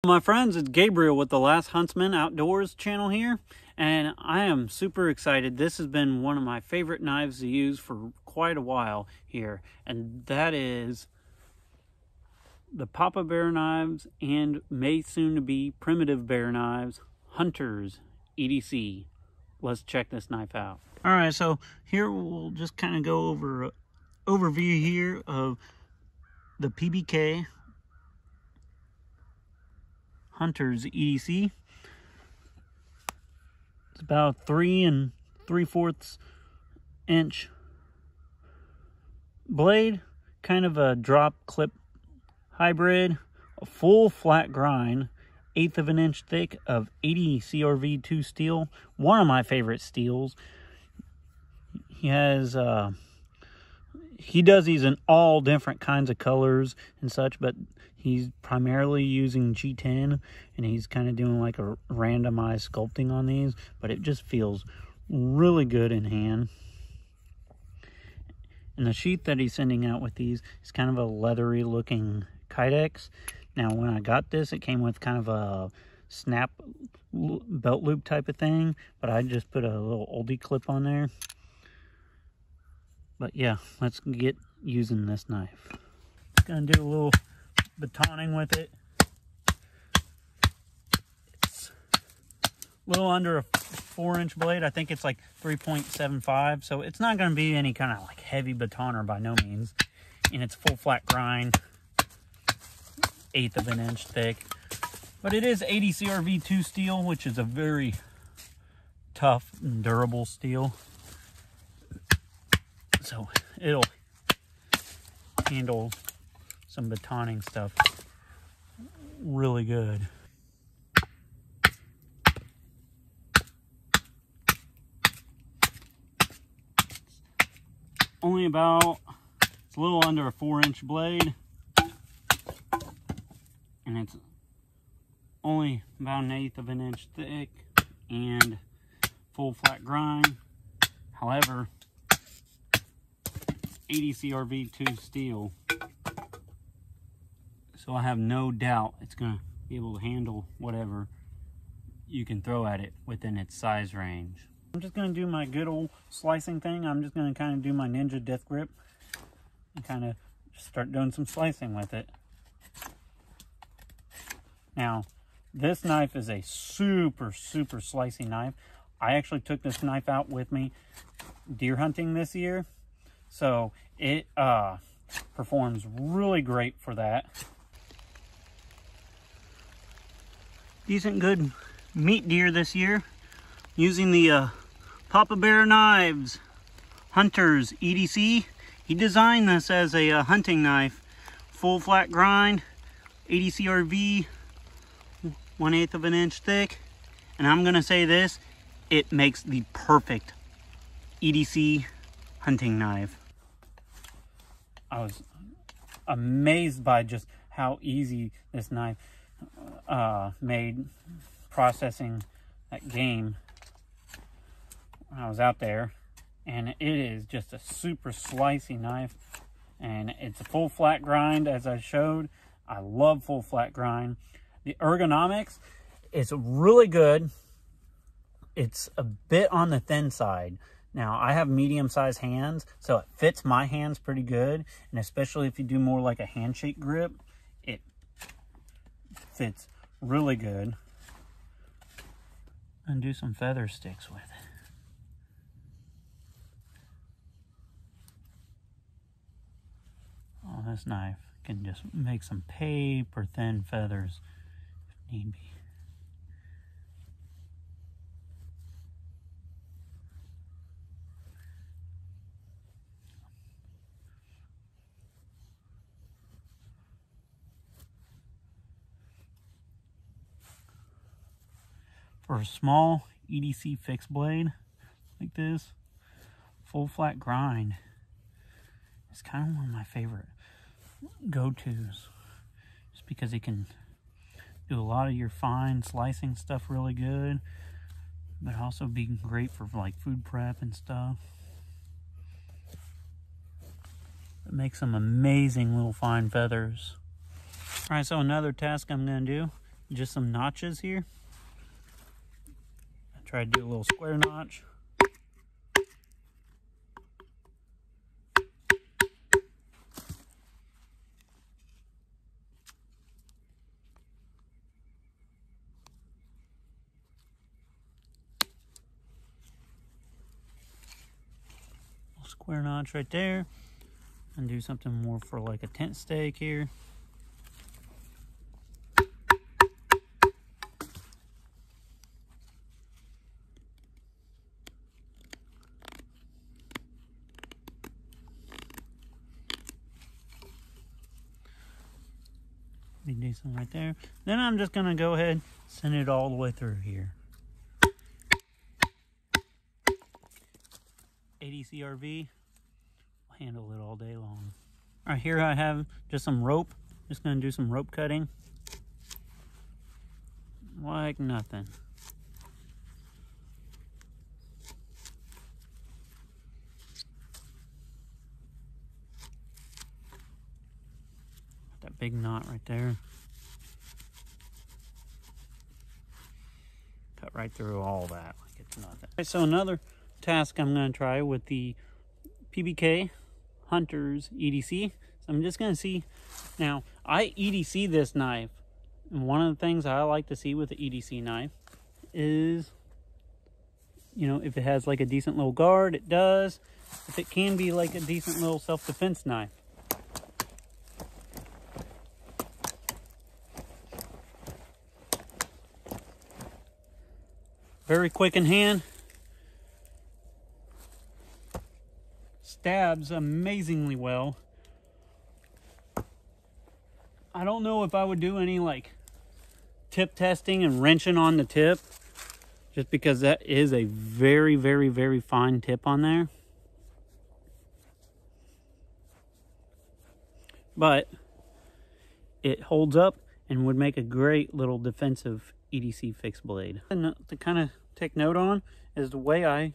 My friends, it's Gabriel with the Last Huntsman Outdoors channel here, and I am super excited. This has been one of my favorite knives to use for quite a while here, and that is the Papa Bear knives and may soon to be Primitive Bear knives, Hunters EDC. Let's check this knife out. All right, so here we'll just kind of go over an overview here of the PBK Hunters EDC. It's about 3 3/4 inch blade, kind of a drop clip hybrid, a full flat grind, 1/8 of an inch thick of 80 CRV2 steel, one of my favorite steels. He does these in all different kinds of colors and such, but he's primarily using G10, and he's kind of doing like a randomized sculpting on these, but it just feels really good in hand. And the sheath that he's sending out with these is kind of a leathery looking Kydex. Now, when I got this, it came with kind of a snap belt loop type of thing, but I just put a little oldie clip on there. But yeah, let's get using this knife. Gonna do a little batoning with it. It's a little under a 4-inch blade. I think it's like 3.75, so it's not gonna be any kind of like heavy batoner by no means. And it's full flat grind, 1/8 of an inch thick. But it is 80 CRV2 steel, which is a very tough and durable steel. So it'll handle some batoning stuff really good. Only about, it's a little under a 4-inch blade, and it's only about 1/8 of an inch thick and full flat grind. However, 80 CRV2 steel, so I have no doubt it's gonna be able to handle whatever you can throw at it within its size range. I'm just gonna do my good old slicing thing. I'm just gonna kind of do my Ninja Death Grip and kind of start doing some slicing with it. Now, this knife is a super slicey knife. I actually took this knife out with me deer hunting this year, so it performs really great for that. Decent good meat deer this year using the Papa Bear knives, Hunters EDC. He designed this as a hunting knife, full flat grind, 80 CRV, 1/8 of an inch thick. And I'm gonna say this, it makes the perfect EDC hunting knife. I was amazed by just how easy this knife made processing that game when I was out there. And it is just a super slicey knife, and it's a full flat grind as I showed. I love full flat grind. The ergonomics is really good. It's a bit on the thin side. Now, I have medium-sized hands, so it fits my hands pretty good, and especially if you do more like a handshake grip, it fits really good. And do some feather sticks with it. Oh, this knife can just make some paper-thin feathers if need be. For a small EDC fixed blade like this, full flat grind, it's kind of one of my favorite go-tos, just because it can do a lot of your fine slicing stuff really good, but also be great for like food prep and stuff. It makes some amazing little fine feathers. All right, so another task I'm gonna do just some notches here. I tried to do a little square notch. Square notch right there, and do something more for like a tent stake here. Be decent right there. Then I'm just gonna go ahead, send it all the way through here. EDC RV will handle it all day long. All right, here I have just some rope. Just gonna do some rope cutting. Like nothing. That big knot right there. Cut right through all that like it's nothing. Okay, so another task I'm going to try with the PBK Hunters EDC. So I'm just going to see. Now, I EDC this knife. And one of the things I like to see with the EDC knife is, you know, if it has like a decent little guard, it does. If it can be like a decent little self-defense knife. Very quick in hand. Stabs amazingly well. I don't know if I would do any like tip testing and wrenching on the tip, just because that is a very, very, very fine tip on there. But it holds up and would make a great little defensive EDC fixed blade. And to kind of take note on is the way I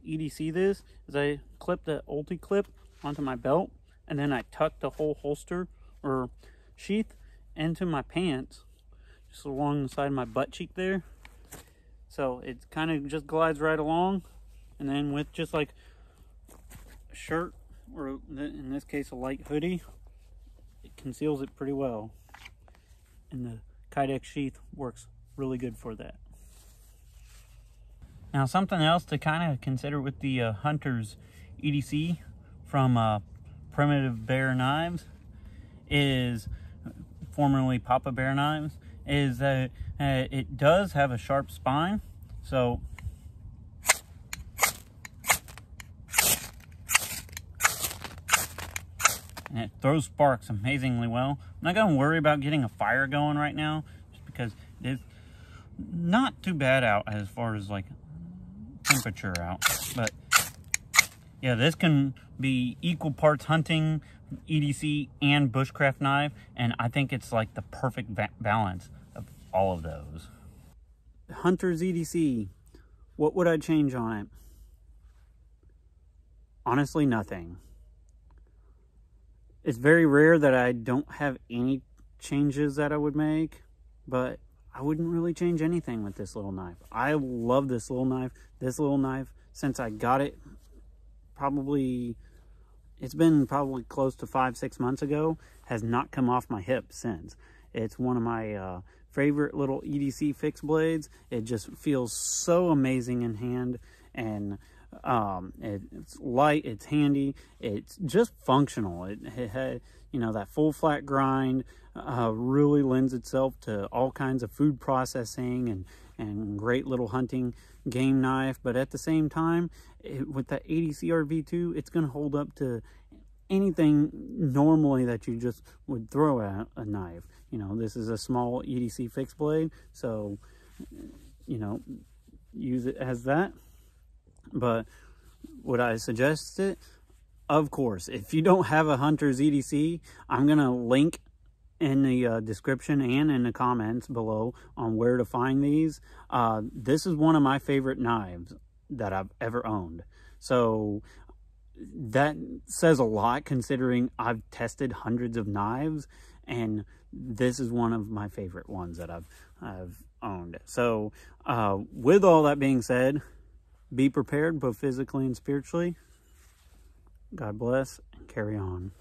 EDC this is I clip the ulti clip onto my belt, and then I tuck the whole holster or sheath into my pants just along the side of my butt cheek there. So it kind of just glides right along, and then with just like a shirt, or in this case a light hoodie, it conceals it pretty well. And the Kydex sheath works really good for that. Now, something else to kind of consider with the Hunters EDC from Primitive Bear Knives is, formerly Papa Bear Knives, is that it does have a sharp spine. So and it throws sparks amazingly well. I'm not going to worry about getting a fire going right now, just because it's not too bad out as far as like temperature out. But yeah, this can be equal parts hunting, EDC, and bushcraft knife, and I think it's like the perfect balance of all of those. Hunters EDC, what would I change on it? Honestly, nothing. It's very rare that I don't have any changes that I would make, but I wouldn't really change anything with this little knife. I love this little knife. This little knife, since I got it, it's been probably close to 5-6 months ago, has not come off my hip since. It's one of my favorite little EDC fixed blades. It just feels so amazing in hand, and it's light, it's handy, it's just functional. It had, you know, that full flat grind really lends itself to all kinds of food processing and great little hunting game knife. But at the same time, with that EDC RV2, it's going to hold up to anything normally that you just would throw at a knife. You know, this is a small EDC fixed blade, so, you know, use it as that. But would I suggest it? Of course. If you don't have a Hunters EDC, I'm going to link in the description and in the comments below on where to find these. This is one of my favorite knives that I've ever owned. So that says a lot, considering I've tested hundreds of knives, and this is one of my favorite ones that I've I've owned. So with all that being said, be prepared both physically and spiritually. God bless and carry on.